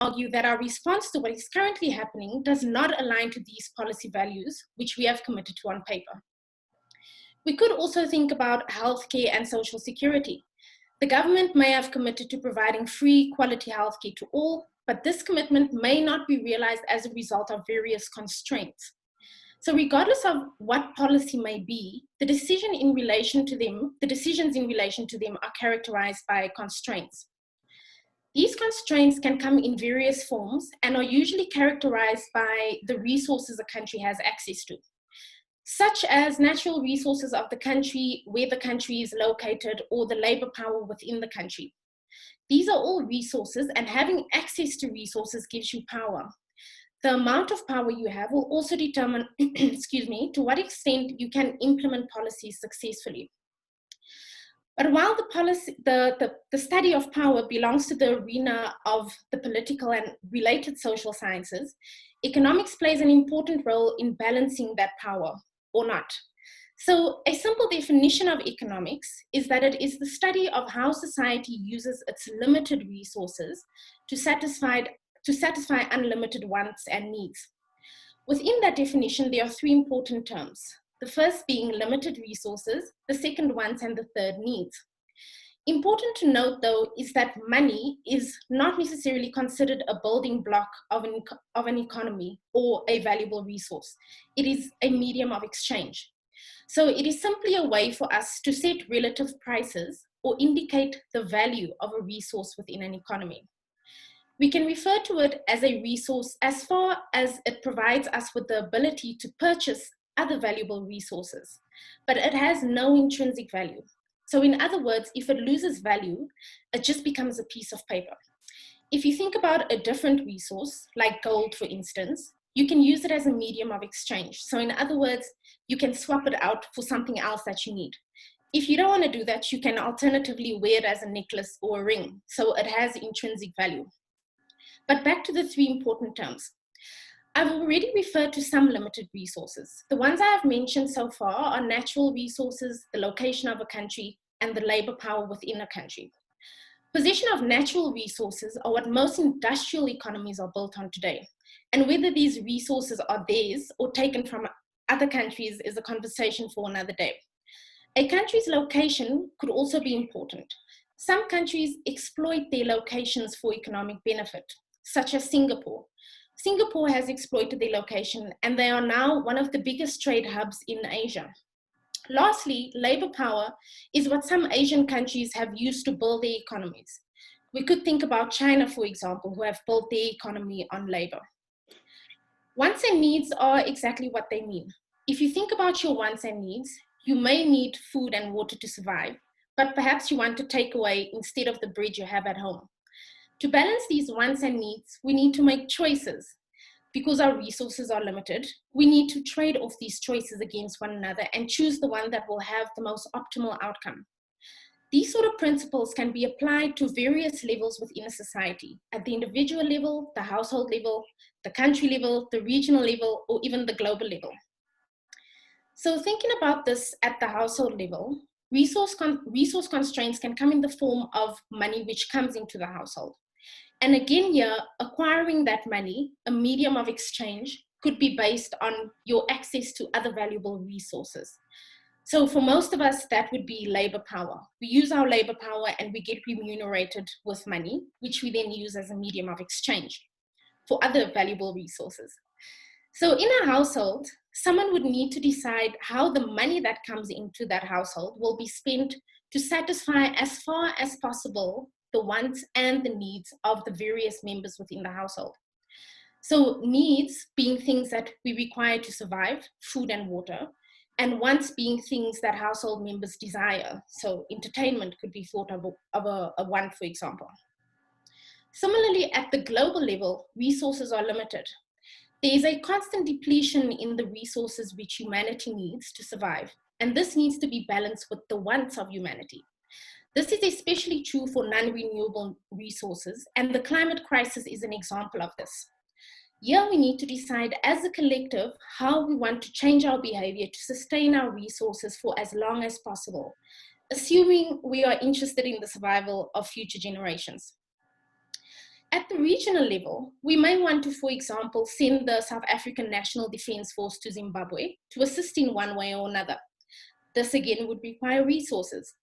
argue that our response to what is currently happening does not align to these policy values, which we have committed to on paper. We could also think about healthcare and social security. The government may have committed to providing free, quality healthcare to all, but this commitment may not be realized as a result of various constraints. So regardless of what policy may be, the decisions in relation to them are characterized by constraints. These constraints can come in various forms and are usually characterized by the resources a country has access to, such as natural resources of the country, where the country is located, or the labor power within the country. These are all resources, and having access to resources gives you power. The amount of power you have will also determine, to what extent you can implement policies successfully. But while the study of power belongs to the arena of the political and related social sciences, economics plays an important role in balancing that power, or not. So a simple definition of economics is that it is the study of how society uses its limited resources to satisfy unlimited wants and needs. Within that definition, there are three important terms. The first being limited resources, the second wants, and the third needs. Important to note, though, is that money is not necessarily considered a building block of an economy or a valuable resource. It is a medium of exchange. So it is simply a way for us to set relative prices or indicate the value of a resource within an economy. We can refer to it as a resource as far as it provides us with the ability to purchase other valuable resources, but it has no intrinsic value. So in other words, if it loses value, it just becomes a piece of paper. If you think about a different resource, like gold, for instance, you can use it as a medium of exchange. So in other words, you can swap it out for something else that you need. If you don't want to do that, you can alternatively wear it as a necklace or a ring. So it has intrinsic value. But back to the three important terms. I've already referred to some limited resources. The ones I have mentioned so far are natural resources, the location of a country, and the labor power within a country. Possession of natural resources are what most industrial economies are built on today. And whether these resources are theirs or taken from other countries is a conversation for another day. A country's location could also be important. Some countries exploit their locations for economic benefit, such as Singapore. Singapore has exploited their location, and they are now one of the biggest trade hubs in Asia. Lastly, labor power is what some Asian countries have used to build their economies. We could think about China, for example, who have built their economy on labor. Wants and needs are exactly what they mean. If you think about your wants and needs, you may need food and water to survive, but perhaps you want to take away instead of the bread you have at home. To balance these wants and needs, we need to make choices. Because our resources are limited, we need to trade off these choices against one another and choose the one that will have the most optimal outcome. These sort of principles can be applied to various levels within a society, at the individual level, the household level, the country level, the regional level, or even the global level. So thinking about this at the household level, resource constraints can come in the form of money which comes into the household. And again here, acquiring that money, a medium of exchange, could be based on your access to other valuable resources. So for most of us, that would be labor power. We use our labor power and we get remunerated with money, which we then use as a medium of exchange for other valuable resources. So in a household, someone would need to decide how the money that comes into that household will be spent to satisfy as far as possible the wants and the needs of the various members within the household. So needs being things that we require to survive, food and water, and wants being things that household members desire. So entertainment could be thought of a want, for example. Similarly, at the global level, resources are limited. There is a constant depletion in the resources which humanity needs to survive, and this needs to be balanced with the wants of humanity. This is especially true for non-renewable resources, and the climate crisis is an example of this. Here we need to decide as a collective how we want to change our behavior to sustain our resources for as long as possible, assuming we are interested in the survival of future generations. At the regional level, we may want to, for example, send the South African National Defence Force to Zimbabwe to assist in one way or another. This again would require resources.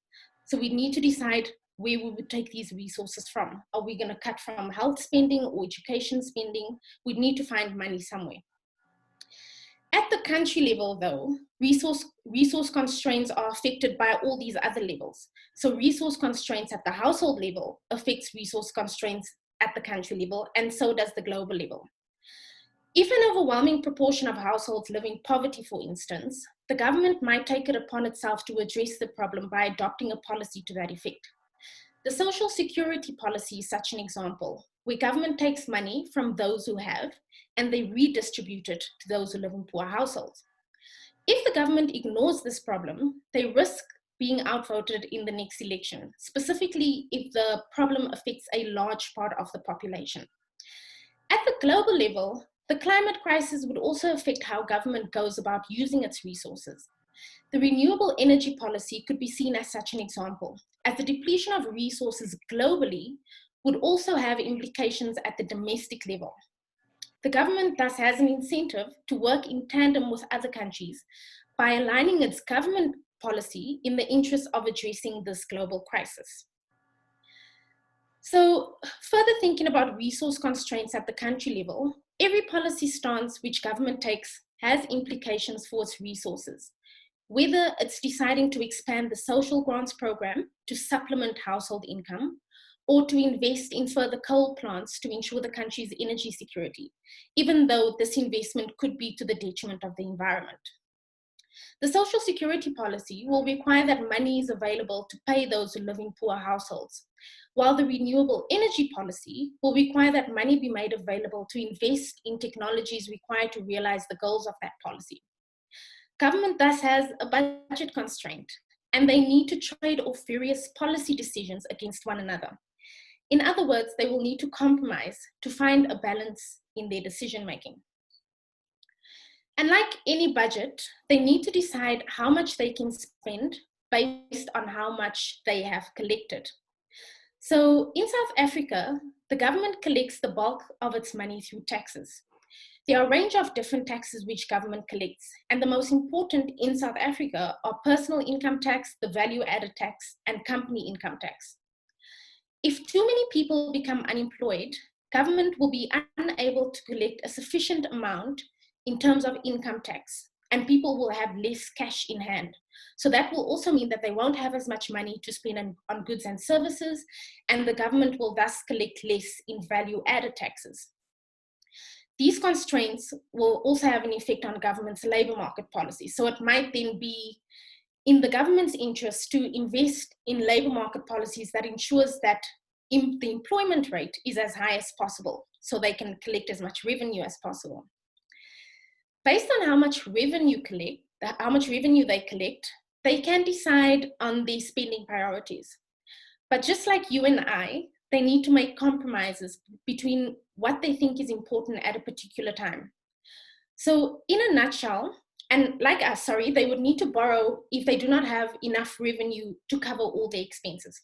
So we need to decide where we would take these resources from. Are we going to cut from health spending or education spending? We need to find money somewhere. At the country level, though, resource constraints are affected by all these other levels. So resource constraints at the household level affects resource constraints at the country level, and so does the global level. If an overwhelming proportion of households live in poverty, for instance, the government might take it upon itself to address the problem by adopting a policy to that effect. The social security policy is such an example, where government takes money from those who have and they redistribute it to those who live in poor households. If the government ignores this problem, they risk being outvoted in the next election, specifically if the problem affects a large part of the population. At the global level, the climate crisis would also affect how government goes about using its resources. The renewable energy policy could be seen as such an example, as the depletion of resources globally would also have implications at the domestic level. The government thus has an incentive to work in tandem with other countries by aligning its government policy in the interest of addressing this global crisis. So, further thinking about resource constraints at the country level, every policy stance which government takes has implications for its resources. Whether it's deciding to expand the social grants program to supplement household income, or to invest in further coal plants to ensure the country's energy security, even though this investment could be to the detriment of the environment. The social security policy will require that money is available to pay those who live in poor households, while the renewable energy policy will require that money be made available to invest in technologies required to realize the goals of that policy. Government thus has a budget constraint, and they need to trade off various policy decisions against one another. In other words, they will need to compromise to find a balance in their decision making. And like any budget, they need to decide how much they can spend based on how much they have collected. So in South Africa, the government collects the bulk of its money through taxes. There are a range of different taxes which government collects, and the most important in South Africa are personal income tax, the value-added tax, and company income tax. If too many people become unemployed, government will be unable to collect a sufficient amount in terms of income tax, and people will have less cash in hand. So that will also mean that they won't have as much money to spend on goods and services, and the government will thus collect less in value-added taxes. These constraints will also have an effect on government's labor market policy. So it might then be in the government's interest to invest in labor market policies that ensures that the employment rate is as high as possible, so they can collect as much revenue as possible. Based on how much revenue they collect, they can decide on their spending priorities. But just like you and I, they need to make compromises between what they think is important at a particular time. So in a nutshell, and like us, they would need to borrow if they do not have enough revenue to cover all their expenses.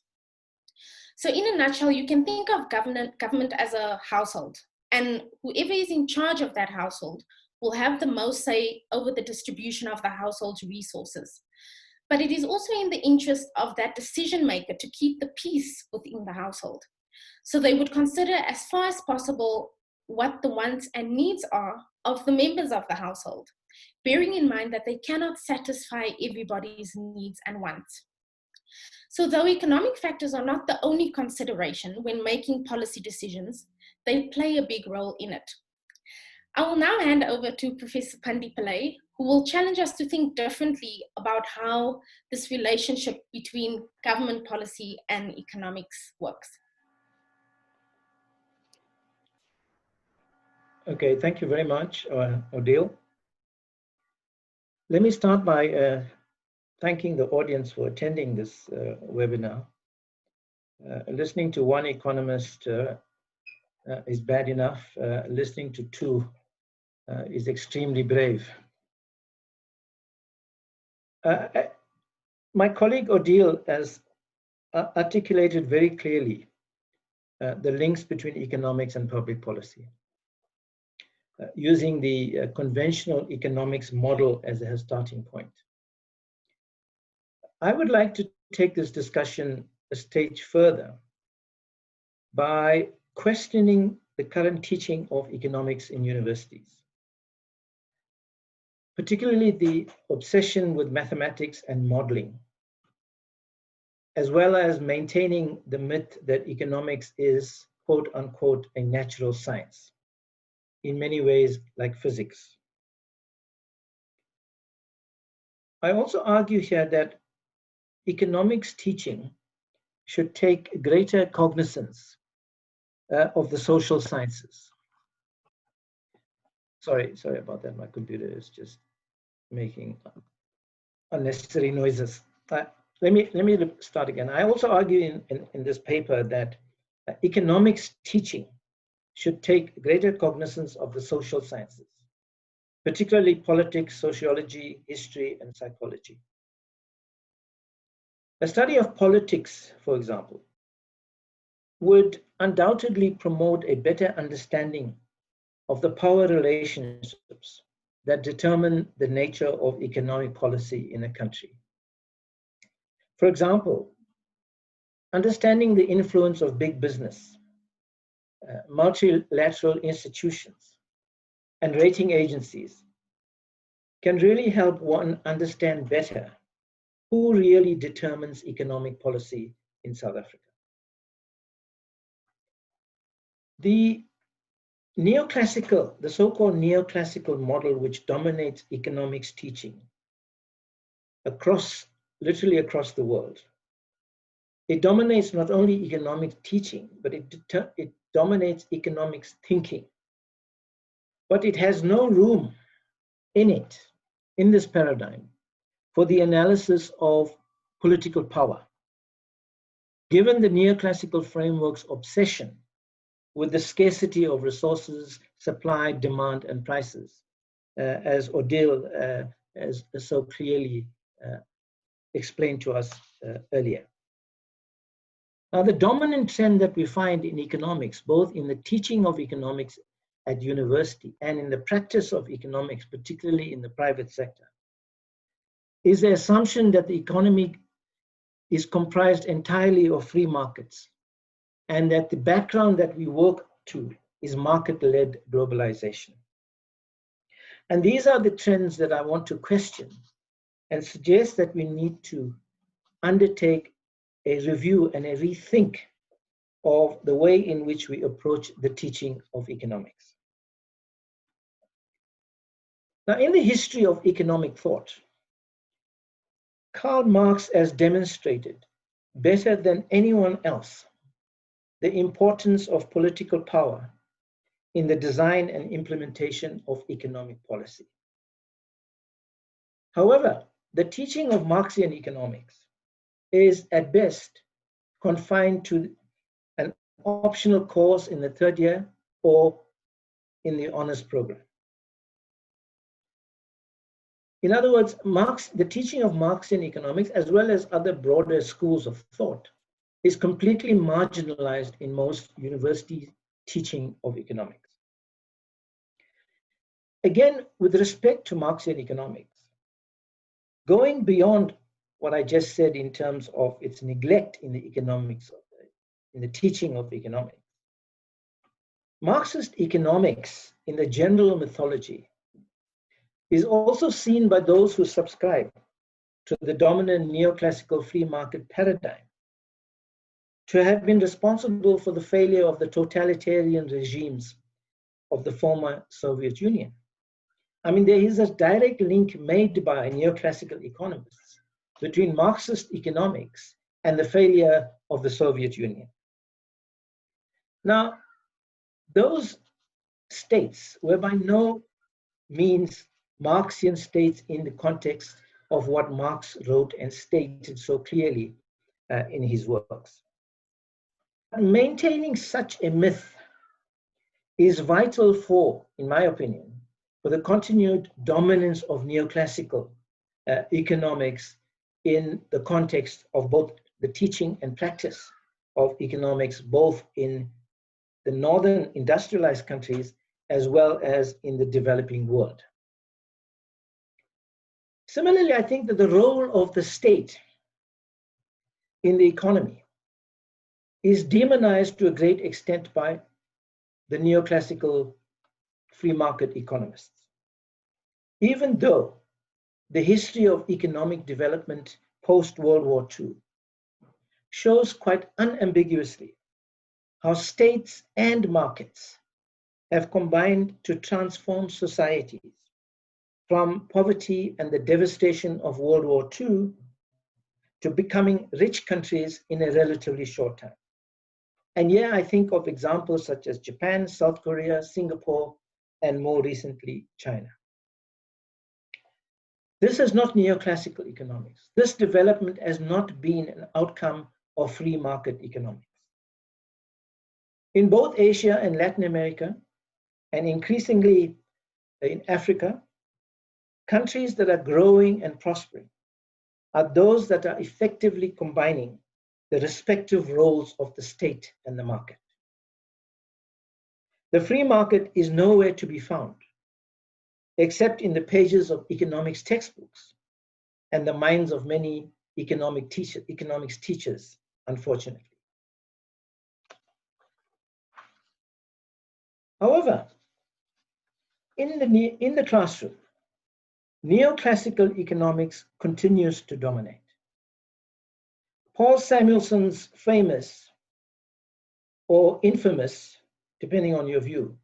So in a nutshell, you can think of government as a household, and whoever is in charge of that household will have the most say over the distribution of the household's resources. But it is also in the interest of that decision maker to keep the peace within the household. So they would consider as far as possible what the wants and needs are of the members of the household, bearing in mind that they cannot satisfy everybody's needs and wants. So though economic factors are not the only consideration when making policy decisions, they play a big role in it. I will now hand over to Professor Pundy Pillay, who will challenge us to think differently about how this relationship between government policy and economics works. Okay, thank you very much, Odile. Let me start by thanking the audience for attending this webinar. Listening to one economist is bad enough. Listening to two is extremely brave. My colleague Odile has articulated very clearly the links between economics and public policy, using the conventional economics model as a starting point. I would like to take this discussion a stage further by questioning the current teaching of economics in universities, particularly the obsession with mathematics and modeling, as well as maintaining the myth that economics is, quote unquote, a natural science, in many ways like physics. I also argue here that economics teaching should take greater cognizance of the social sciences. Sorry about that. My computer is just making unnecessary noises. Let me start again. I also argue in this paper that economics teaching should take greater cognizance of the social sciences, particularly politics, sociology, history, and psychology. A study of politics, for example, would undoubtedly promote a better understanding of the power relationships that determine the nature of economic policy in a country. For example, understanding the influence of big business, multilateral institutions, and rating agencies can really help one understand better who really determines economic policy in South Africa. The so-called neoclassical model, which dominates economics teaching literally across the world, it dominates not only economic teaching, but it dominates economics thinking. But it has no room in this paradigm, for the analysis of political power, given the neoclassical framework's obsession with the scarcity of resources, supply, demand, and prices, as Odile has so clearly explained to us earlier. Now, the dominant trend that we find in economics, both in the teaching of economics at university and in the practice of economics, particularly in the private sector, is the assumption that the economy is comprised entirely of free markets, and that the background that we work to is market-led globalization. And these are the trends that I want to question and suggest that we need to undertake a review and a rethink of the way in which we approach the teaching of economics. Now, in the history of economic thought, Karl Marx has demonstrated better than anyone else the importance of political power in the design and implementation of economic policy. However, the teaching of Marxian economics is at best confined to an optional course in the third year or in the honors program. In other words, the teaching of Marxian economics, as well as other broader schools of thought, is completely marginalized in most university teaching of economics. Again, with respect to Marxian economics, going beyond what I just said in terms of its neglect in the in the teaching of economics, Marxist economics in the general mythology is also seen by those who subscribe to the dominant neoclassical free market paradigm to have been responsible for the failure of the totalitarian regimes of the former Soviet Union. I mean, there is a direct link made by neoclassical economists between Marxist economics and the failure of the Soviet Union. Now, those states were by no means Marxian states in the context of what Marx wrote and stated so clearly in his works. Maintaining such a myth is vital for, in my opinion, for the continued dominance of neoclassical economics in the context of both the teaching and practice of economics, both in the northern industrialized countries as well as in the developing world. Similarly, I think that the role of the state in the economy is demonized to a great extent by the neoclassical free market economists. Even though the history of economic development post-World War II shows quite unambiguously how states and markets have combined to transform societies from poverty and the devastation of World War II to becoming rich countries in a relatively short time. And here I think of examples such as Japan, South Korea, Singapore, and more recently, China. This is not neoclassical economics. This development has not been an outcome of free market economics. In both Asia and Latin America, and increasingly in Africa, countries that are growing and prospering are those that are effectively combining the respective roles of the state and the market. The free market is nowhere to be found, except in the pages of economics textbooks and the minds of many economics teachers, unfortunately. However, in the classroom, neoclassical economics continues to dominate. Paul Samuelson's famous or infamous, depending on your view,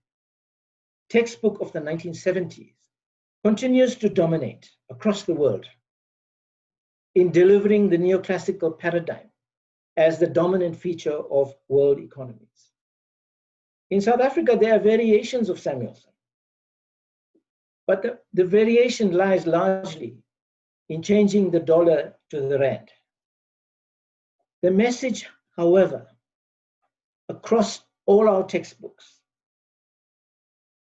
textbook of the 1970s continues to dominate across the world in delivering the neoclassical paradigm as the dominant feature of world economies. In South Africa, there are variations of Samuelson, but the variation lies largely in changing the dollar to the rand. The message, however, across all our textbooks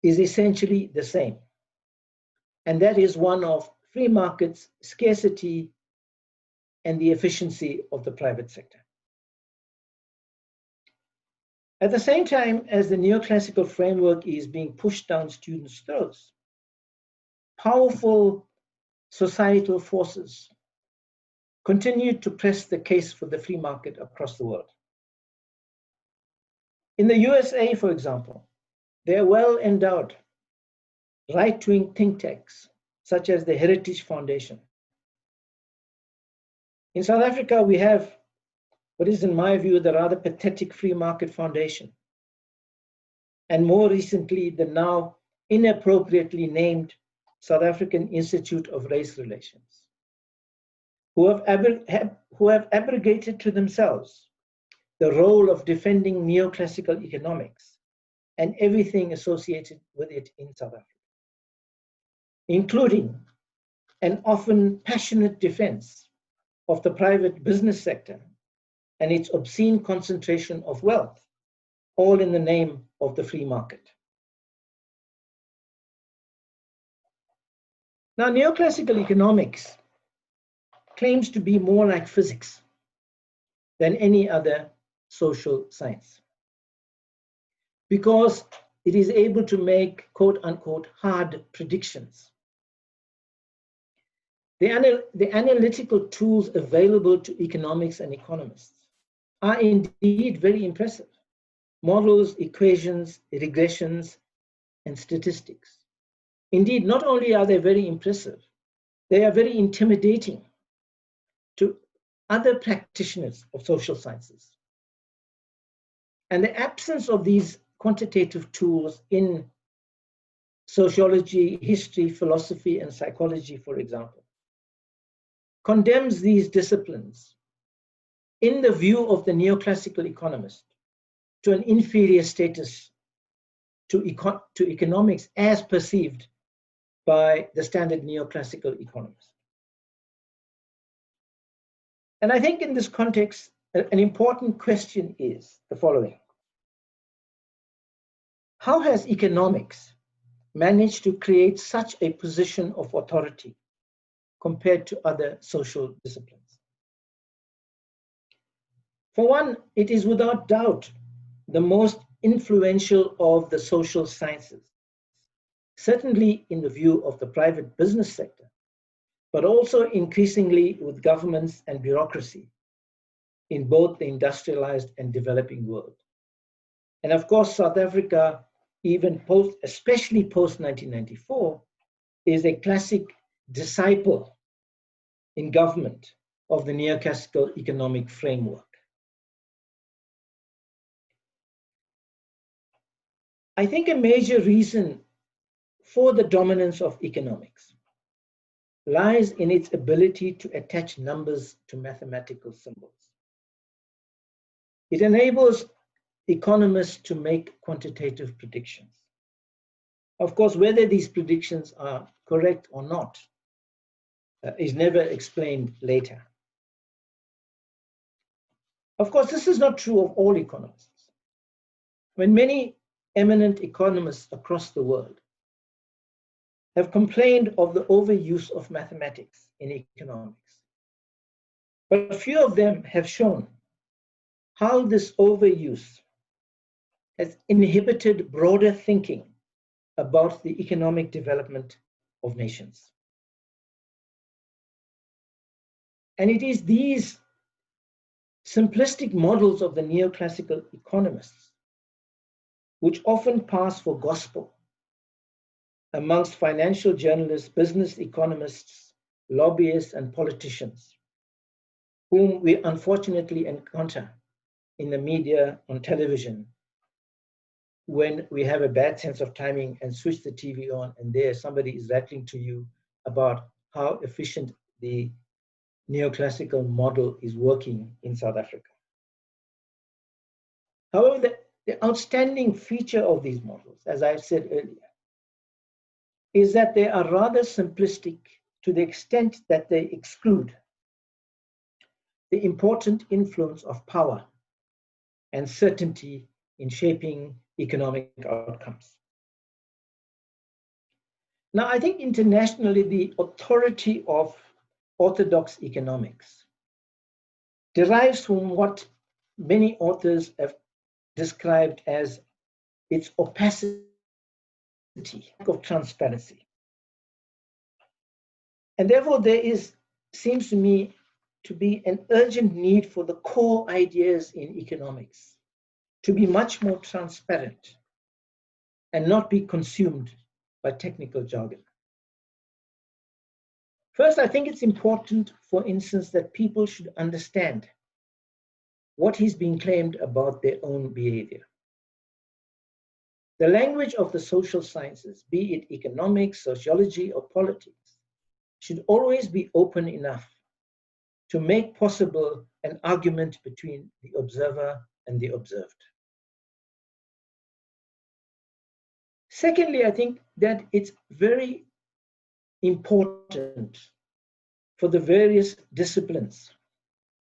is essentially the same, and that is one of free markets, scarcity, and the efficiency of the private sector. At the same time as the neoclassical framework is being pushed down students' throats, powerful societal forces continue to press the case for the free market across the world. In the USA, for example, there are well-endowed right-wing think tanks, such as the Heritage Foundation. In South Africa, we have what is, in my view, the rather pathetic Free Market Foundation, and more recently, the now inappropriately named South African Institute of Race Relations, who have abrogated to themselves the role of defending neoclassical economics and everything associated with it in South Africa, including an often passionate defense of the private business sector and its obscene concentration of wealth, all in the name of the free market. Now, neoclassical economics claims to be more like physics than any other social science, because it is able to make, quote unquote, hard predictions. The analytical tools available to economics and economists are indeed very impressive. Models, equations, regressions, and statistics. Indeed, not only are they very impressive, they are very intimidating to other practitioners of social sciences. And the absence of these quantitative tools in sociology, history, philosophy, and psychology, for example, condemns these disciplines, in the view of the neoclassical economist, to an inferior status to economics as perceived by the standard neoclassical economist. And I think in this context, an important question is the following. How has economics managed to create such a position of authority compared to other social disciplines? For one, it is without doubt the most influential of the social sciences, certainly in the view of the private business sector, but also increasingly with governments and bureaucracy in both the industrialized and developing world. And of course, South Africa, especially post 1994, is a classic disciple in government of the neoclassical economic framework. I think a major reason for the dominance of economics lies in its ability to attach numbers to mathematical symbols. It enables economists to make quantitative predictions. Of course, whether these predictions are correct or not is never explained later. Of course, this is not true of all economists. When many eminent economists across the world have complained of the overuse of mathematics in economics, but few of them have shown how this overuse has inhibited broader thinking about the economic development of nations. And it is these simplistic models of the neoclassical economists which often pass for gospel amongst financial journalists, business economists, lobbyists, and politicians, whom we unfortunately encounter in the media, on television, when we have a bad sense of timing and switch the TV on, and there somebody is rattling to you about how efficient the neoclassical model is working in South Africa. However, the outstanding feature of these models, as I said earlier, is that they are rather simplistic to the extent that they exclude the important influence of power and certainty in shaping economic outcomes. Now, I think internationally, the authority of orthodox economics derives from what many authors have described as its opacity, lack of transparency. And therefore, seems to me to be an urgent need for the core ideas in economics to be much more transparent and not be consumed by technical jargon. First, I think it's important, for instance, that people should understand what is being claimed about their own behavior. The language of the social sciences, be it economics, sociology, or politics, should always be open enough to make possible an argument between the observer and the observed. Secondly, I think that it's very important for the various disciplines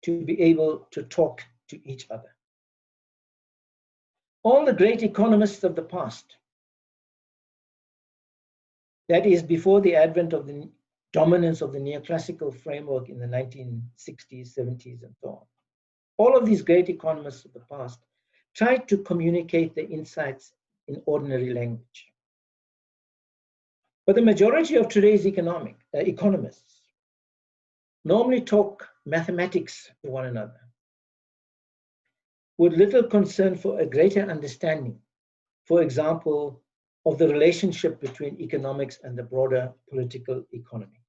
to be able to talk to each other. All the great economists of the past, that is before the advent of the dominance of the neoclassical framework in the 1960s, 70s, and so on, all of these great economists of the past tried to communicate their insights in ordinary language. But the majority of today's economists normally talk mathematics to one another, with little concern for a greater understanding, for example, of the relationship between economics and the broader political economy.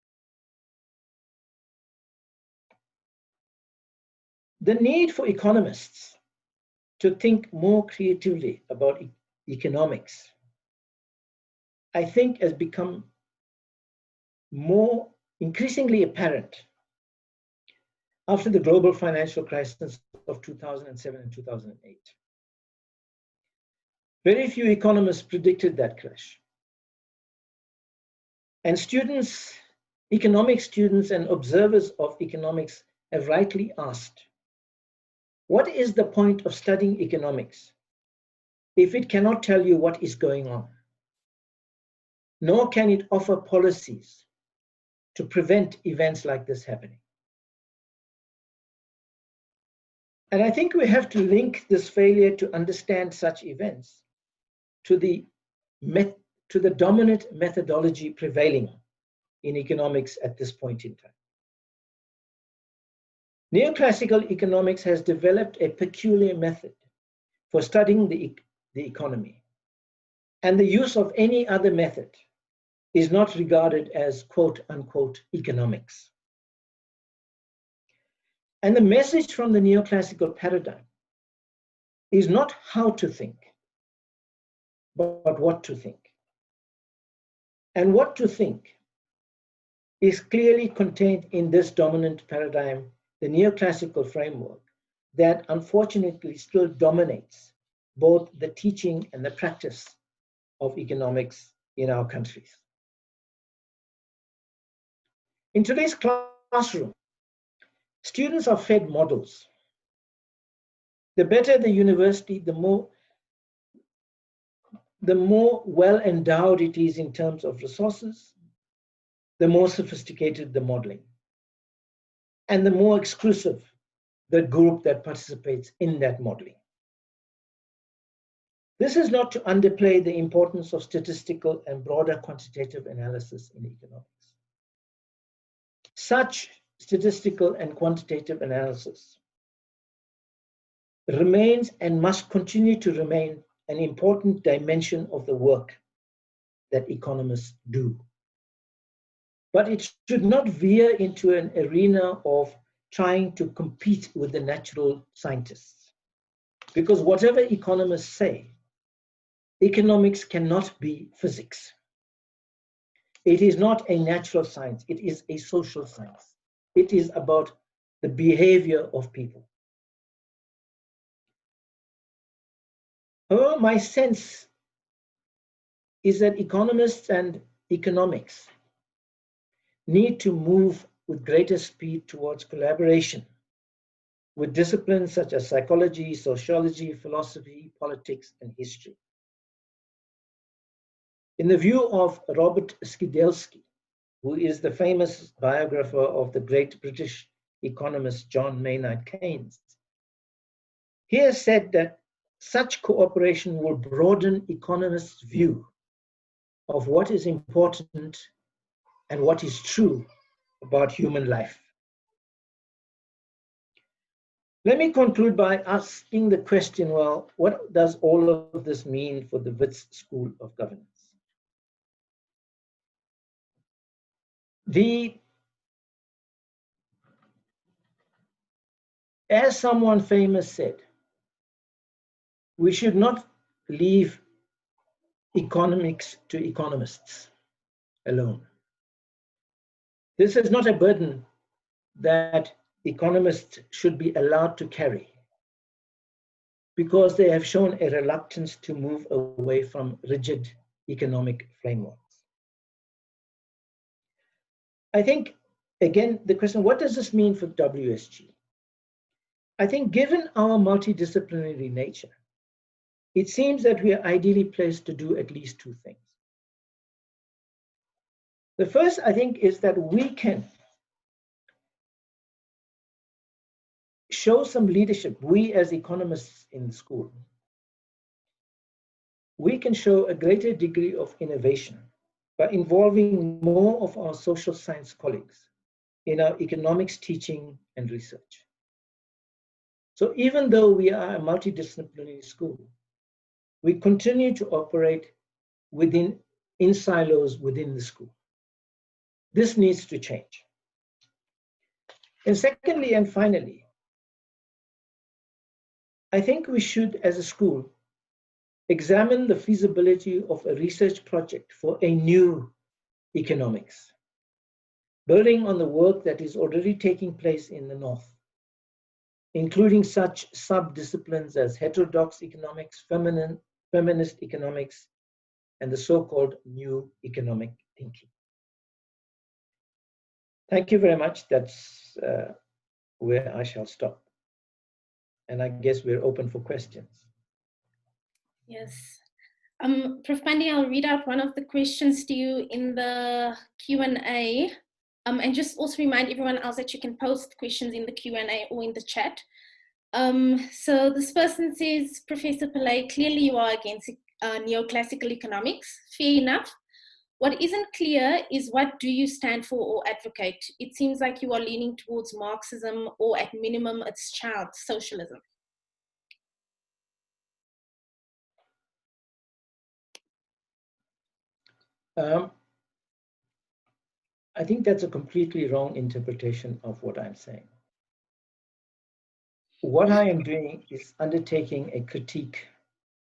The need for economists to think more creatively about economics, I think, has become more increasingly apparent after the global financial crisis of 2007 and 2008. Very few economists predicted that crash. And students, economic students and observers of economics have rightly asked, what is the point of studying economics if it cannot tell you what is going on? Nor can it offer policies to prevent events like this happening. And I think we have to link this failure to understand such events to the dominant methodology prevailing in economics at this point in time. Neoclassical economics has developed a peculiar method for studying the economy, and the use of any other method is not regarded as quote unquote economics. And the message from the neoclassical paradigm is not how to think, but what to think. And what to think is clearly contained in this dominant paradigm, the neoclassical framework, that unfortunately still dominates both the teaching and the practice of economics in our countries. In today's classroom, students are fed models. The better the university, the more well endowed it is in terms of resources, the more sophisticated the modeling, and the more exclusive the group that participates in that modeling. This is not to underplay the importance of statistical and broader quantitative analysis in economics. Such statistical and quantitative analysis remains and must continue to remain an important dimension of the work that economists do. But it should not veer into an arena of trying to compete with the natural scientists. Because whatever economists say, economics cannot be physics. It is not a natural science, it is a social science. It is about the behavior of people. However, my sense is that economists and economics need to move with greater speed towards collaboration with disciplines such as psychology, sociology, philosophy, politics, and history. In the view of Robert Skidelsky, who is the famous biographer of the great British economist John Maynard Keynes, he has said that such cooperation will broaden economists' view of what is important and what is true about human life. Let me conclude by asking the question, well, what does all of this mean for the Wits School of Governance? As someone famous said, we should not leave economics to economists alone. This is not a burden that economists should be allowed to carry, because they have shown a reluctance to move away from rigid economic frameworks. I think, again, the question, what does this mean for WSG? I think given our multidisciplinary nature, it seems that we are ideally placed to do at least two things. The first, I think, is that we can show some leadership. We as economists in school, we can show a greater degree of innovation by involving more of our social science colleagues in our economics teaching and research. So even though we are a multidisciplinary school, we continue to operate in silos within the school. This needs to change. And secondly and finally, I think we should, as a school, examine the feasibility of a research project for a new economics, building on the work that is already taking place in the North, including such sub-disciplines as heterodox economics, feminist economics, and the so-called new economic thinking. Thank you very much. That's where I shall stop. And I guess we're open for questions. Yes. Prof. Pundy, I'll read out one of the questions to you in the Q&A. And just also remind everyone else that you can post questions in the Q&A or in the chat. So this person says, Professor Pillay, clearly you are against neoclassical economics. Fair enough. What isn't clear is what do you stand for or advocate? It seems like you are leaning towards Marxism or at minimum it's child socialism. I think that's a completely wrong interpretation of what I'm saying. What I am doing is undertaking a critique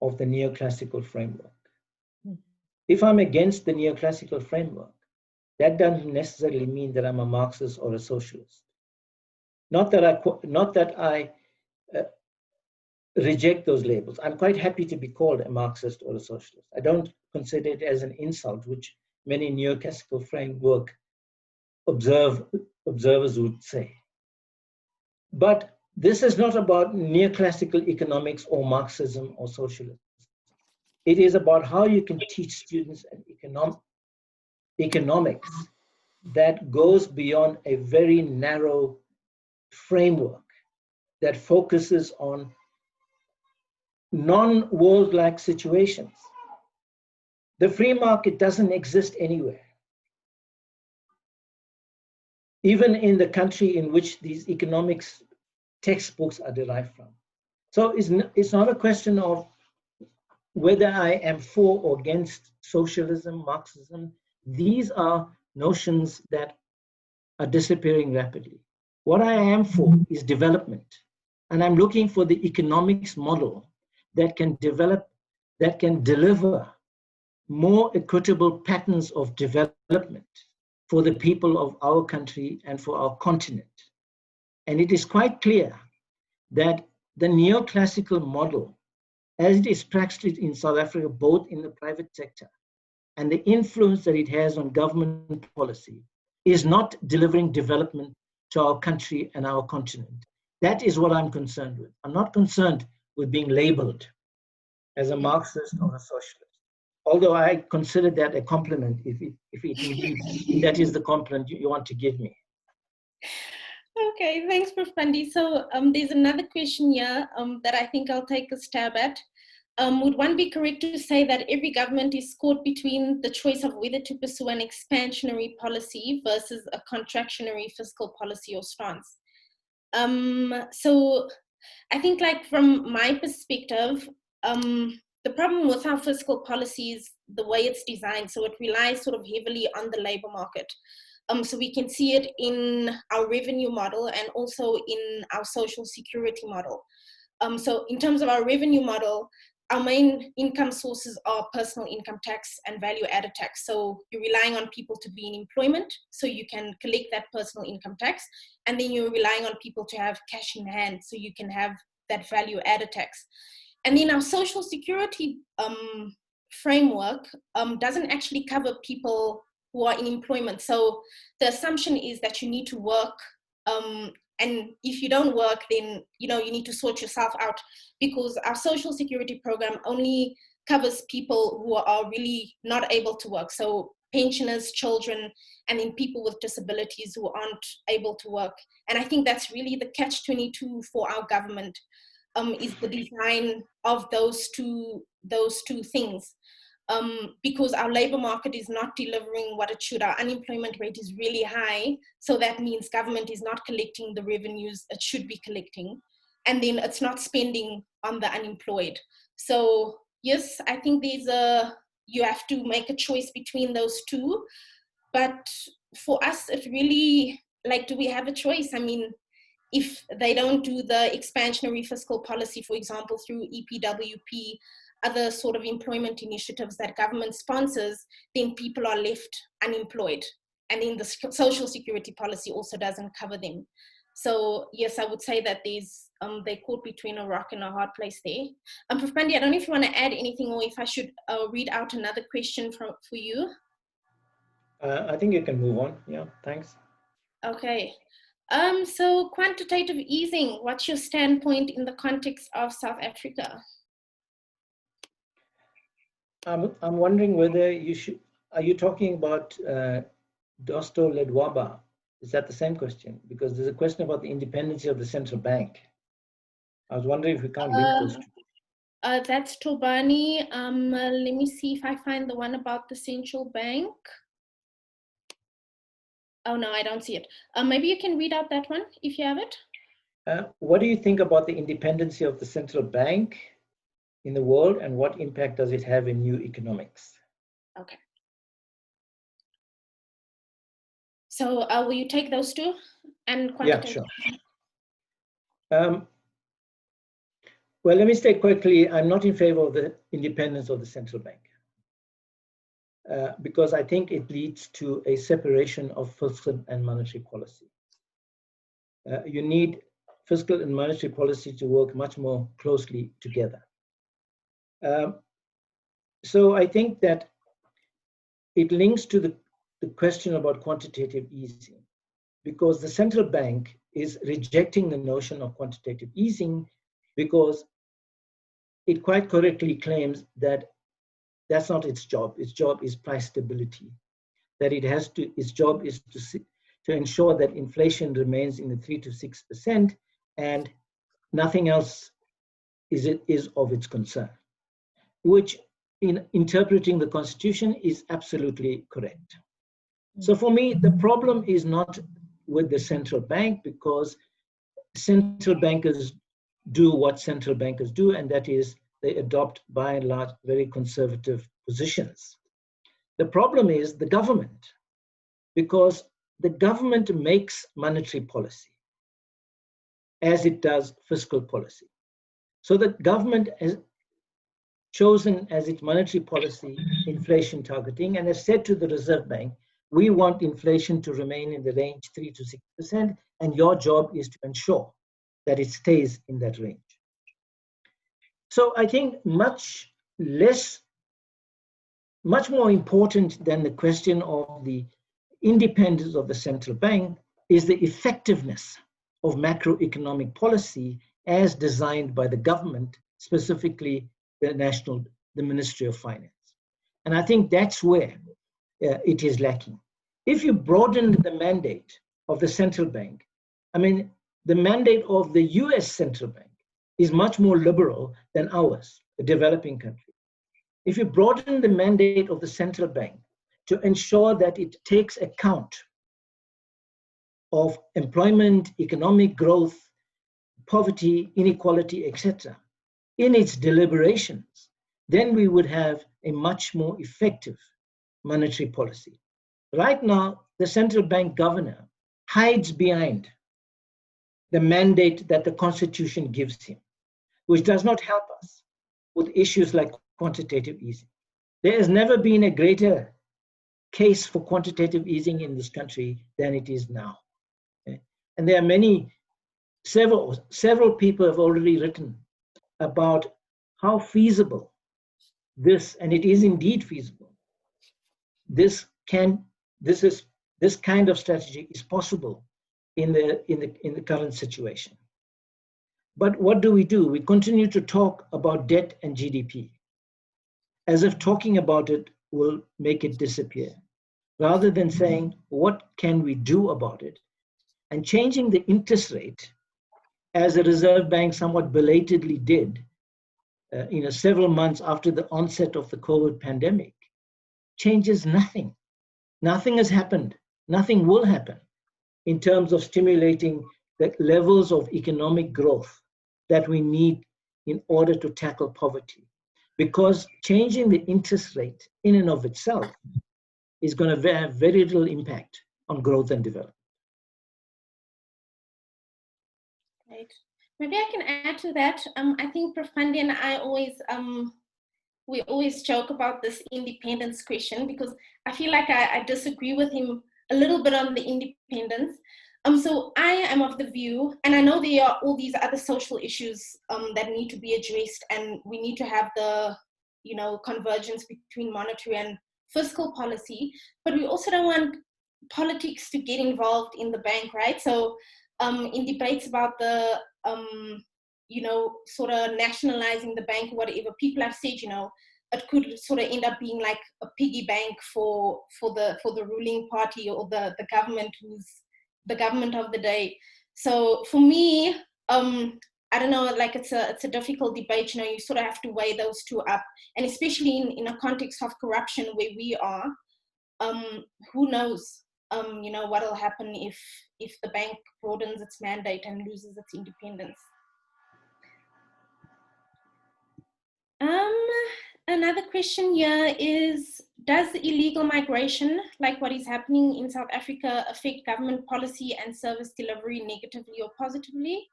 of the neoclassical framework. If I'm against the neoclassical framework, that doesn't necessarily mean that I'm a Marxist or a socialist. Not that I reject those labels. I'm quite happy to be called a Marxist or a socialist. I don't consider it as an insult, which many neoclassical framework observers would say. But this is not about neoclassical economics or Marxism or socialism. It is about how you can teach students an economics that goes beyond a very narrow framework that focuses on non-world-like situations. The free market doesn't exist anywhere, even in the country in which these economics textbooks are derived from. So it's not a question of whether I am for or against socialism, Marxism. These are notions that are disappearing rapidly. What I am for is development. And I'm looking for the economics model that can deliver more equitable patterns of development for the people of our country and for our continent. And it is quite clear that the neoclassical model, as it is practiced in South Africa, both in the private sector and the influence that it has on government policy, is not delivering development to our country and our continent. That is what I'm concerned with. I'm not concerned with being labeled as a Marxist or a socialist, although I consider that a compliment if indeed that is the compliment you want to give me. Okay, thanks, Prof. Pundy. So there's another question here that I think I'll take a stab at. Would one be correct to say that every government is caught between the choice of whether to pursue an expansionary policy versus a contractionary fiscal policy or stance? So I think, like, from my perspective, the problem with our fiscal policy is the way it's designed. So it relies sort of heavily on the labor market. So we can see it in our revenue model and also in our social security model. So in terms of our revenue model, our main income sources are personal income tax and value added tax. So you're relying on people to be in employment so you can collect that personal income tax. And then you're relying on people to have cash in hand so you can have that value added tax. And then our social security framework doesn't actually cover people who are in employment. So the assumption is that you need to work, and if you don't work, then you need to sort yourself out, because our social security program only covers people who are really not able to work. So pensioners, children, and then people with disabilities who aren't able to work. And I think that's really the catch-22 for our government, is the design of those two things. Because our labor market is not delivering what it should. Our unemployment rate is really high. So that means government is not collecting the revenues it should be collecting. And then it's not spending on the unemployed. So yes, I think you have to make a choice between those two. But for us, it really, do we have a choice? I mean, if they don't do the expansionary fiscal policy, for example, through EPWP, other sort of employment initiatives that government sponsors, then people are left unemployed. And then the social security policy also doesn't cover them. So yes, I would say that they're caught between a rock and a hard place there. Prof. Pundy, I don't know if you want to add anything or if I should read out another question for you. I think you can move on. Yeah, thanks. Okay. So quantitative easing, what's your standpoint in the context of South Africa? I'm wondering whether are you talking about Dosto Ledwaba? Is that the same question? Because there's a question about the independence of the central bank. I was wondering if we can't link those two. That's Tobani. Let me see if I find the one about the central bank. Oh, no, I don't see it. Maybe you can read out that one if you have it. What do you think about the independence of the central bank in the world, and what impact does it have in new economics? Okay. So will you take those two? And quantitative? Yeah, sure. Well, let me state quickly, I'm not in favor of the independence of the central bank because I think it leads to a separation of fiscal and monetary policy. You need fiscal and monetary policy to work much more closely together. So I think that it links to the question about quantitative easing, because the central bank is rejecting the notion of quantitative easing because it quite correctly claims that that's not its job. Its job is price stability. That its job is to ensure that inflation remains in the 3 to 6%, and nothing else is of its concern, which in interpreting the Constitution is absolutely correct. So for me, the problem is not with the central bank, because central bankers do what central bankers do, and that is they adopt by and large very conservative positions. The problem is the government, because the government makes monetary policy as it does fiscal policy. So the government has chosen as its monetary policy inflation targeting and has said to the Reserve Bank, we want inflation to remain in the range 3 to 6%, and your job is to ensure that it stays in that range. So I think much more important than the question of the independence of the central bank is the effectiveness of macroeconomic policy as designed by the government, specifically the Ministry of Finance. And I think that's where it is lacking. If you broaden the mandate of the central bank, I mean, the mandate of the US central bank is much more liberal than ours, a developing country. If you broaden the mandate of the central bank to ensure that it takes account of employment, economic growth, poverty, inequality, etc., in its deliberations, then we would have a much more effective monetary policy. Right now, the central bank governor hides behind the mandate that the Constitution gives him, which does not help us with issues like quantitative easing. There has never been a greater case for quantitative easing in this country than it is now. Okay? And there are several people have already written about how feasible this, and it is indeed feasible, this kind of strategy is possible in the current situation. But what do? We continue to talk about debt and GDP as if talking about it will make it disappear, rather than saying, what can we do about it? And changing the interest rate, as the Reserve Bank somewhat belatedly did, several months after the onset of the COVID pandemic, changes nothing. Nothing has happened. Nothing will happen in terms of stimulating the levels of economic growth that we need in order to tackle poverty. Because changing the interest rate in and of itself is going to have very little impact on growth and development. Right. Maybe I can add to that. I think Prof. Pundy and I we always joke about this independence question, because I feel like I disagree with him a little bit on the independence. So I am of the view, and I know there are all these other social issues that need to be addressed, and we need to have the, convergence between monetary and fiscal policy, but we also don't want politics to get involved in the bank, right? So in debates about the, sort of nationalizing the bank, whatever, people have said, it could sort of end up being like a piggy bank for the ruling party or the government, who's the government of the day. So for me, I don't know, like it's a difficult debate, you know, you sort of have to weigh those two up. And especially in a context of corruption where we are, who knows, you know, what will happen if the bank broadens its mandate and loses its independence. Another question here is, does illegal migration, like what is happening in South Africa, affect government policy and service delivery negatively or positively?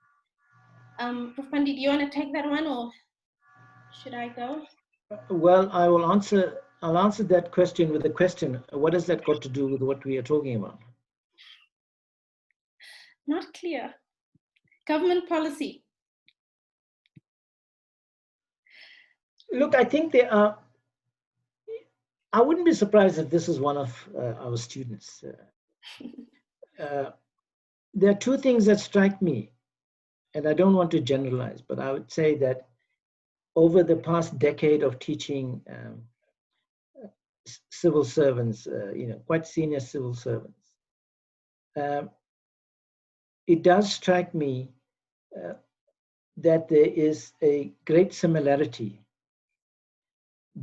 Prof. Pundy, do you want to take that one, or should I go? Well, I'll answer that question with a question. What has that got to do with what we are talking about? Not clear. Government policy. Look, I think I wouldn't be surprised if this is one of our students. There are two things that strike me, and I don't want to generalize, but I would say that over the past decade of teaching civil servants, you know, quite senior civil servants, it does strike me that there is a great similarity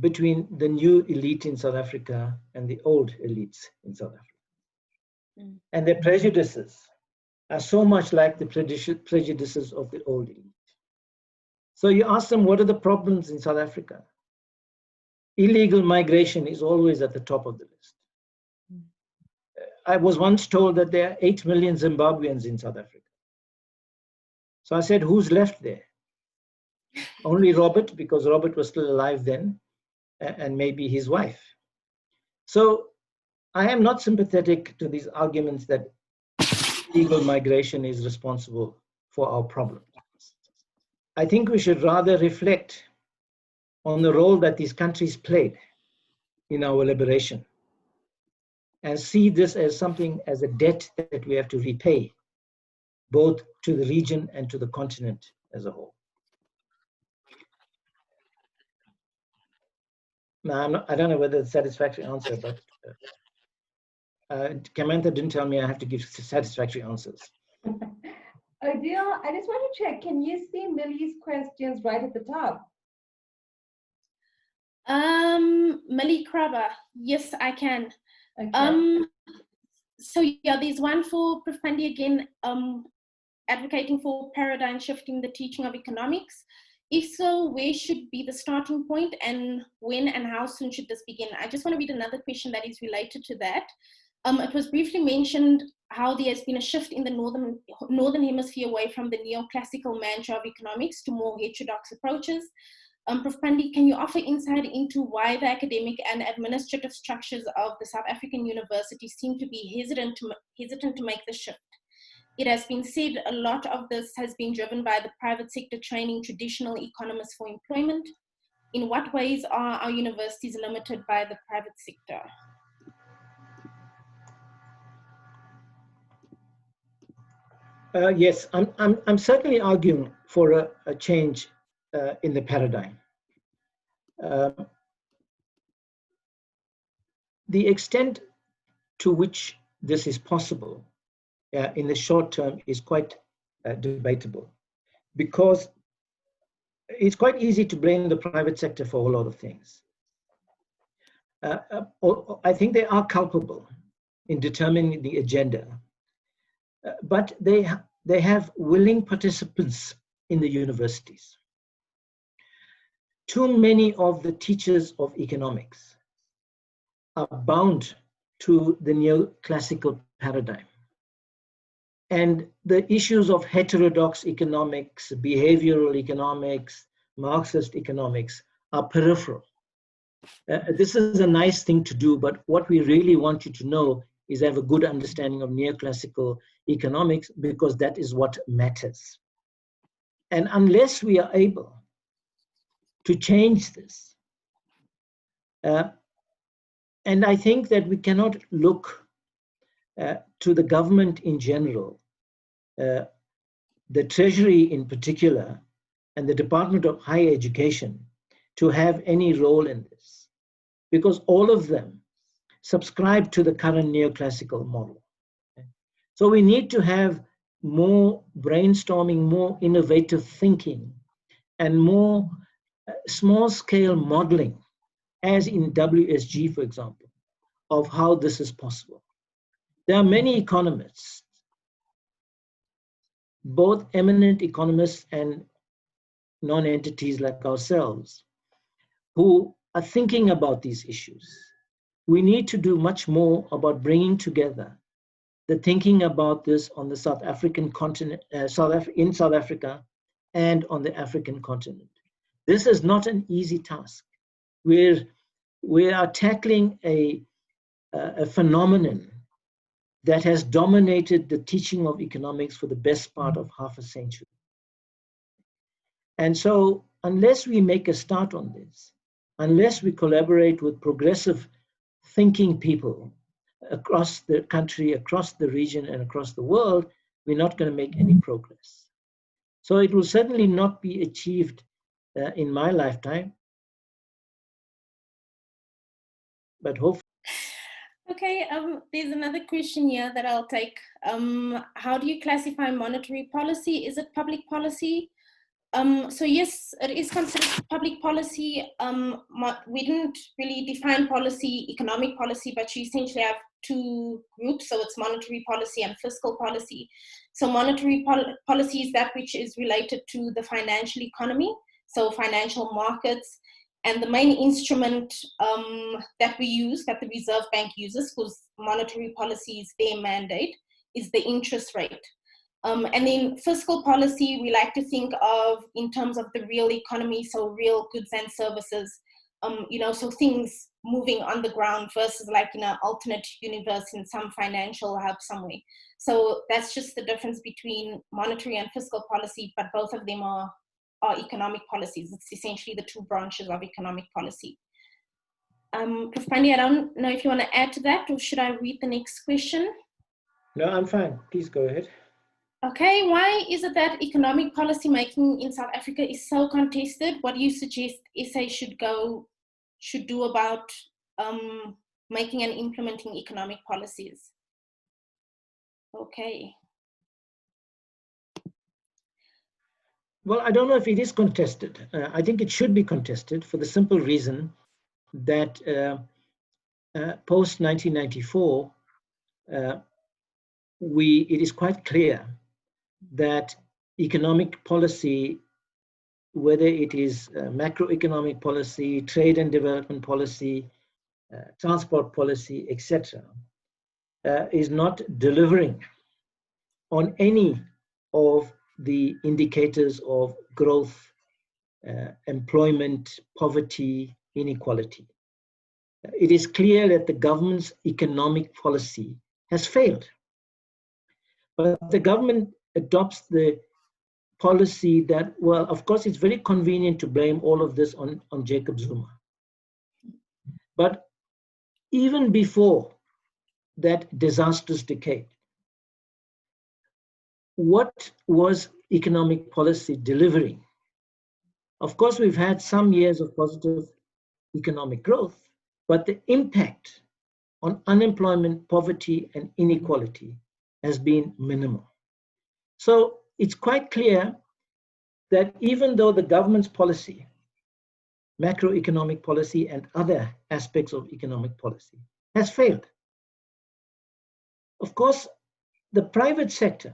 between the new elite in South Africa and the old elites in South Africa. And their prejudices are so much like the prejudices of the old elite. So you ask them, what are the problems in South Africa? Illegal migration is always at the top of the list. I was once told that there are 8 million Zimbabweans in South Africa. So I said, who's left there? Only Robert, because Robert was still alive then, and maybe his wife. So I am not sympathetic to these arguments that illegal migration is responsible for our problems. I think we should rather reflect on the role that these countries played in our liberation and see this as something, as a debt that we have to repay, both to the region and to the continent as a whole. Now, I don't know whether it's a satisfactory answer, but Kamantha didn't tell me I have to give satisfactory answers. Odile, I just want to check, can you see Millie's questions right at the top? Millie Krabber, yes, I can. Okay. So yeah, there's one for Prof. Pundy again, advocating for paradigm shifting the teaching of economics. If so, where should be the starting point, and when and how soon should this begin? I just want to read another question that is related to that. It was briefly mentioned how there has been a shift in the northern hemisphere away from the neoclassical mantra of economics to more heterodox approaches. Prof. Pundy, can you offer insight into why the academic and administrative structures of the South African universities seem to be hesitant to make the shift? It has been said a lot of this has been driven by the private sector training traditional economists for employment. In what ways are our universities limited by the private sector? Yes, I'm certainly arguing for a change in the paradigm. The extent to which this is possible in the short term is quite debatable, because it's quite easy to blame the private sector for a whole lot of things. I think they are culpable in determining the agenda, but they have willing participants in the universities. Too many of the teachers of economics are bound to the neoclassical paradigm. And the issues of heterodox economics, behavioral economics, Marxist economics are peripheral. This is a nice thing to do, but what we really want you to know is have a good understanding of neoclassical economics, because that is what matters. And unless we are able to change this, and I think that we cannot look to the government in general, the Treasury in particular, and the Department of Higher Education to have any role in this, because all of them subscribe to the current neoclassical model. So we need to have more brainstorming, more innovative thinking, and more small-scale modeling, as in WSG, for example, of how this is possible. There are many economists, both eminent economists and non-entities like ourselves, who are thinking about these issues. We need to do much more about bringing together the thinking about this on the South African continent, in South Africa, and on the African continent. This is not an easy task. We are tackling a phenomenon that has dominated the teaching of economics for the best part of half a century. And so, unless we make a start on this, unless we collaborate with progressive thinking people across the country, across the region, and across the world, we're not going to make any progress. So it will certainly not be achieved in my lifetime, but hopefully. Okay, there's another question here that I'll take. How do you classify monetary policy? Is it public policy? So yes, it is considered public policy. We didn't really define policy, economic policy, but you essentially have two groups. So it's monetary policy and fiscal policy. So monetary policy is that which is related to the financial economy, so financial markets. And the main instrument that we use, that the Reserve Bank uses, because monetary policy is their mandate, is the interest rate. And then fiscal policy, we like to think of in terms of the real economy, so real goods and services, so things moving on the ground versus like in an alternate universe in some financial hub somewhere. So that's just the difference between monetary and fiscal policy, but both of them are economic policies. It's essentially the two branches of economic policy. Pundy, I don't know if you want to add to that, or should I read the next question? No, I'm fine. Please go ahead. Okay, why is it that economic policy making in South Africa is so contested? What do you suggest SA should do about making and implementing economic policies? Okay. Well, I don't know if it is contested. I think it should be contested for the simple reason that post 1994, it is quite clear that economic policy, whether it is macroeconomic policy, trade and development policy, transport policy, etc., is not delivering on any of the indicators of growth, employment, poverty, inequality. It is clear that the government's economic policy has failed. But the government adopts the policy that, well, of course, it's very convenient to blame all of this on Jacob Zuma. But even before that disastrous decade, what was economic policy delivering? Of course, we've had some years of positive economic growth, but the impact on unemployment, poverty, and inequality has been minimal. So it's quite clear that even though the government's policy, macroeconomic policy and other aspects of economic policy, has failed. Of course, the private sector,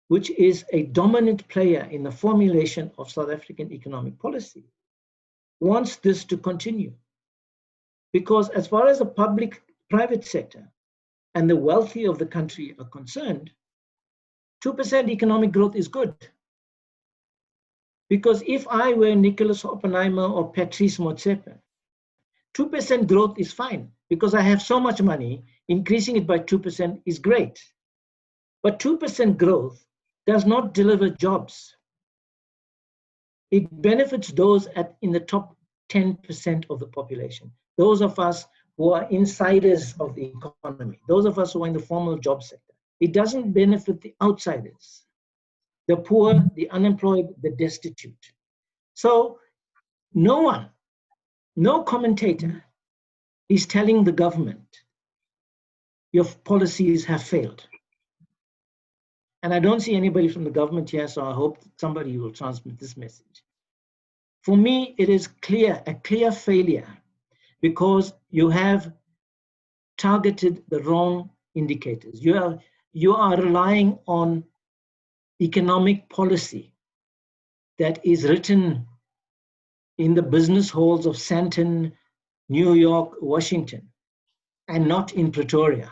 which is a dominant player in the formulation of South African economic policy, wants this to continue. Because as far as the private sector and the wealthy of the country are concerned, 2% economic growth is good. Because if I were Nicholas Oppenheimer or Patrice Motsepe, 2% growth is fine because I have so much money, increasing it by 2% is great. But 2% growth does not deliver jobs. It benefits those in the top 10% of the population, those of us who are insiders of the economy, those of us who are in the formal job sector. It doesn't benefit the outsiders, the poor, the unemployed, the destitute. So no commentator is telling the government your policies have failed. and I don't see anybody from the government here, so I hope somebody will transmit this message. For me, it is a clear failure, because you have targeted the wrong indicators. You are relying on economic policy that is written in the business halls of Santon, New York, Washington, and not in Pretoria.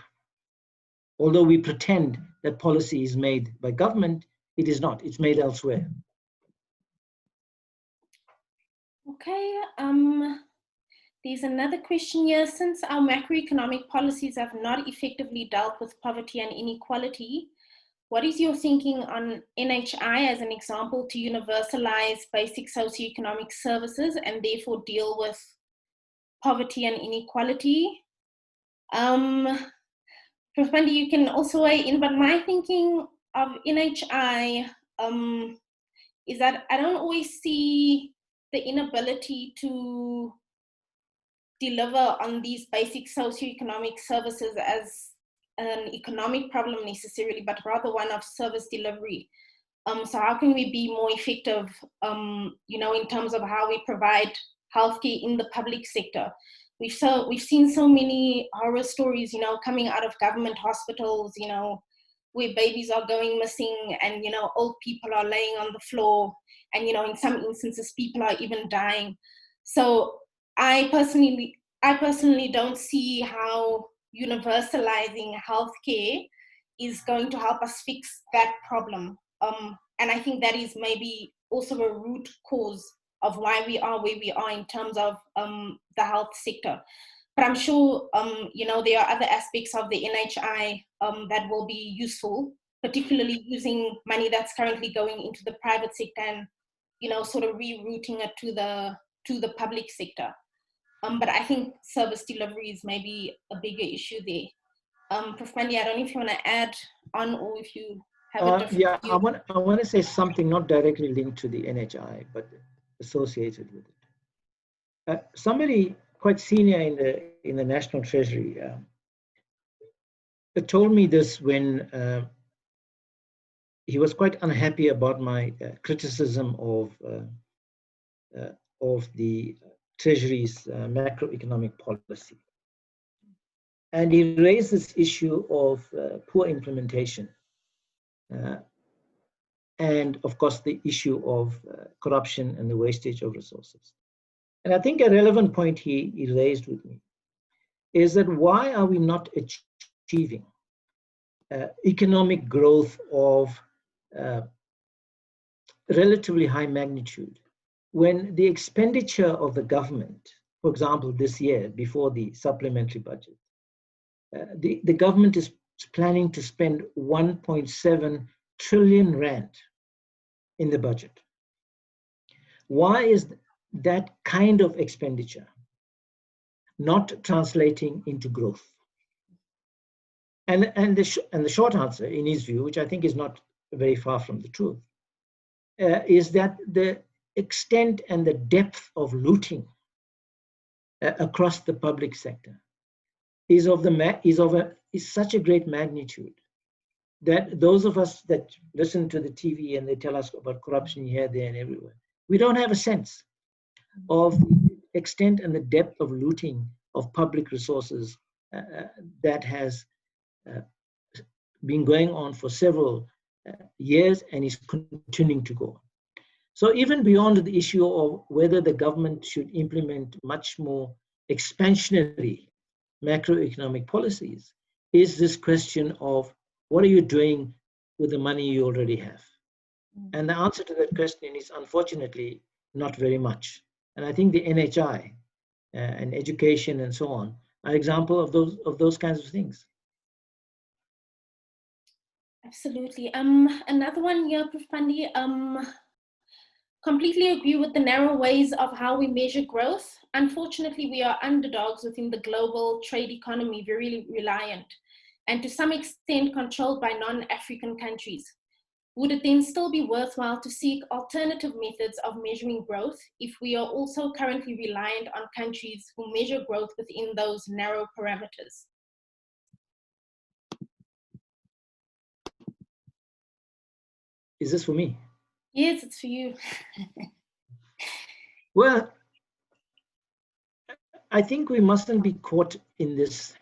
Although we pretend that policy is made by government, it is not. It's made elsewhere. Okay. There's another question here. Since our macroeconomic policies have not effectively dealt with poverty and inequality, what is your thinking on NHI as an example to universalize basic socioeconomic services and therefore deal with poverty and inequality? Prof. Pundy, you can also weigh in, but my thinking of NHI is that I don't always see the inability to deliver on these basic socioeconomic services as an economic problem necessarily, but rather one of service delivery. So how can we be more effective, in terms of how we provide healthcare in the public sector? We've seen so many horror stories, coming out of government hospitals, where babies are going missing and, old people are laying on the floor and, in some instances, people are even dying. So I personally don't see how universalizing healthcare is going to help us fix that problem. And I think that is maybe also a root cause of why we are where we are in terms of the health sector. But I'm sure, there are other aspects of the NHI that will be useful, particularly using money that's currently going into the private sector and, sort of rerouting it to the public sector. But I think service delivery is maybe a bigger issue there. Prof. Pundy, I don't know if you want to add on or if you have a different Yeah, view. I want to say something not directly linked to the NHI, but associated with it. Somebody quite senior in the National Treasury told me this when he was quite unhappy about my criticism of the Treasury's macroeconomic policy. And he raised this issue of poor implementation. And of course, the issue of corruption and the wastage of resources. And I think a relevant point he raised with me is that why are we not achieving economic growth of relatively high magnitude when the expenditure of the government, for example, this year before the supplementary budget, the government is planning to spend 1.7 trillion rand in the budget. Why is that kind of expenditure not translating into growth? And the short answer, in his view, which I think is not very far from the truth, is that the extent and the depth of looting across the public sector is such a great magnitude that those of us that listen to the TV and they tell us about corruption here, there, and everywhere, we don't have a sense of the extent and the depth of looting of public resources that has been going on for several years and is continuing to go on. So even beyond the issue of whether the government should implement much more expansionary macroeconomic policies, is this question of what are you doing with the money you already have? And the answer to that question is unfortunately not very much. And I think the NHI and education and so on are examples of those kinds of things. Absolutely. Another one here, Prof. Pundy. Completely agree with the narrow ways of how we measure growth. Unfortunately, we are underdogs within the global trade economy, very reliant, and to some extent controlled by non-African countries. Would it then still be worthwhile to seek alternative methods of measuring growth if we are also currently reliant on countries who measure growth within those narrow parameters? Is this for me? Yes, it's for you. Well, I think we mustn't be caught in this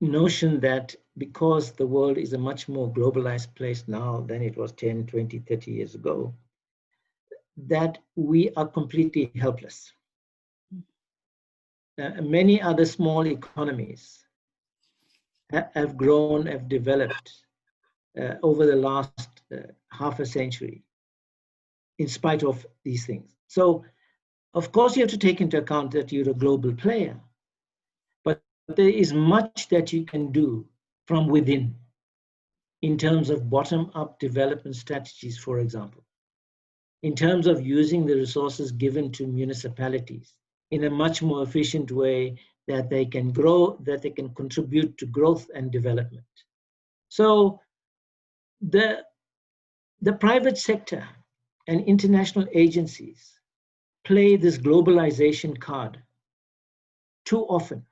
notion that because the world is a much more globalized place now than it was 10, 20, 30 years ago, that we are completely helpless. Many other small economies have grown, have developed over the last half a century in spite of these things. So, of course, you have to take into account that you're a global player, but there is much that you can do from within in terms of bottom-up development strategies, for example, in terms of using the resources given to municipalities in a much more efficient way that they can grow, that they can contribute to growth and development. So the private sector and international agencies play this globalization card too often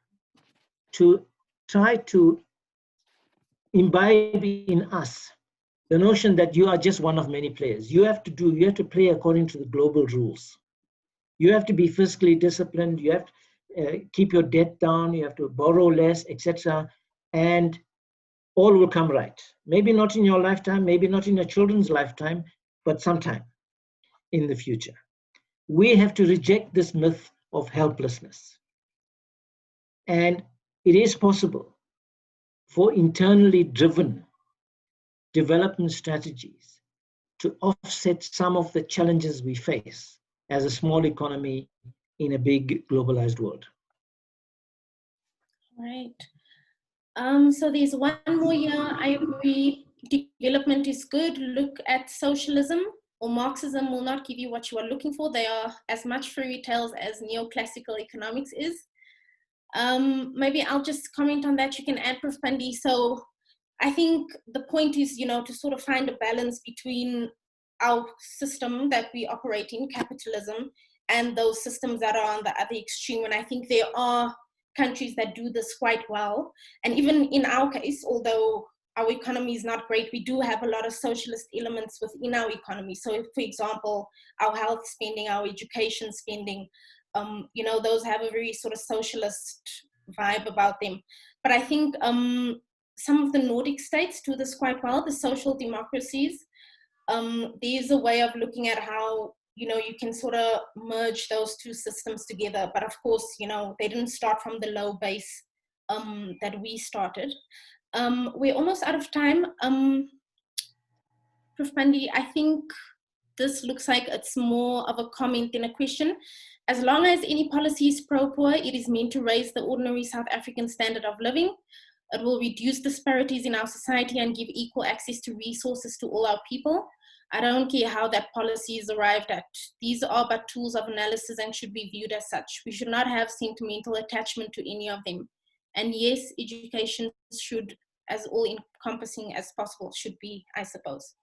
to try to imbibe in us the notion that you are just one of many players. You have to play according to the global rules. You have to be fiscally disciplined. You have to keep your debt down. You have to borrow less, etc. And all will come right. Maybe not in your lifetime, maybe not in your children's lifetime, but sometime in the future. We have to reject this myth of helplessness. And it is possible for internally driven development strategies to offset some of the challenges we face as a small economy in a big globalized world. Right. So there's one more here. I agree. Development is good. Look at socialism or Marxism will not give you what you are looking for. They are as much fairy tales as neoclassical economics is. Maybe I'll just comment on that. You can add, Prof. Pundy. So I think the point is, to sort of find a balance between our system that we operate in, capitalism, and those systems that are on the other extreme. And I think there are countries that do this quite well. And even in our case, although our economy is not great, we do have a lot of socialist elements within our economy. So if, for example, our health spending, our education spending, those have a very sort of socialist vibe about them. But I think some of the Nordic states do this quite well, the social democracies. There's a way of looking at how, you can sort of merge those two systems together. But of course, they didn't start from the low base that we started. We're almost out of time. Prof. Pundy, I think this looks like it's more of a comment than a question. As long as any policy is pro-poor, it is meant to raise the ordinary South African standard of living. It will reduce disparities in our society and give equal access to resources to all our people. I don't care how that policy is arrived at. These are but tools of analysis and should be viewed as such. We should not have sentimental attachment to any of them. And yes, education should, as all-encompassing as possible, should be, I suppose.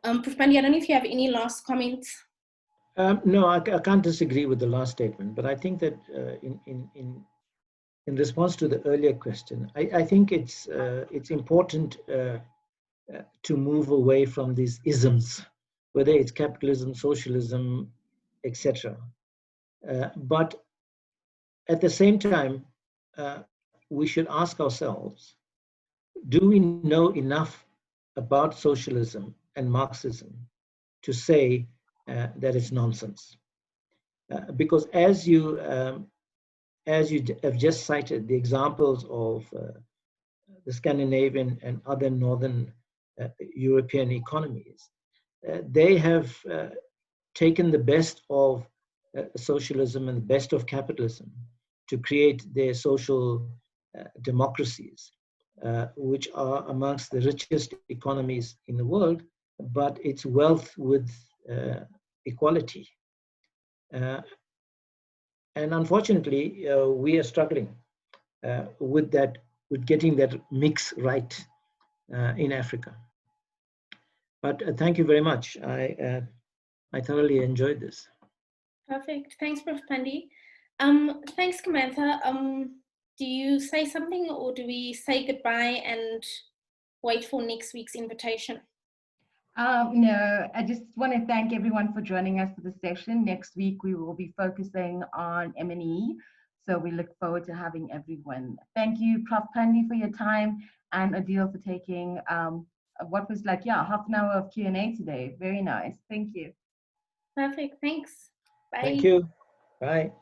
Prof. Pundy, I don't know if you have any last comments. No, I can't disagree with the last statement, but I think that in response to the earlier question, I think it's important to move away from these isms, whether it's capitalism, socialism, etc. But at the same time, we should ask ourselves, do we know enough about socialism and Marxism to say that it's nonsense? Because as you have just cited the examples of the Scandinavian and other Northern European economies, they have taken the best of socialism and the best of capitalism to create their social democracies, which are amongst the richest economies in the world, but it's wealth with equality. And unfortunately, we are struggling with getting that mix right in Africa. But thank you very much. I thoroughly enjoyed this. Perfect. Thanks, Prof. Pundy. Thanks, Kamantha. Do you say something or do we say goodbye and wait for next week's invitation? No, I just want to thank everyone for joining us for the session. Next week, we will be focusing on M&E. So we look forward to having everyone. Thank you, Prof. Pundy, for your time, and Odile for taking what was like, half an hour of Q&A today. Very nice. Thank you. Perfect. Thanks. Bye. Thank you. Bye.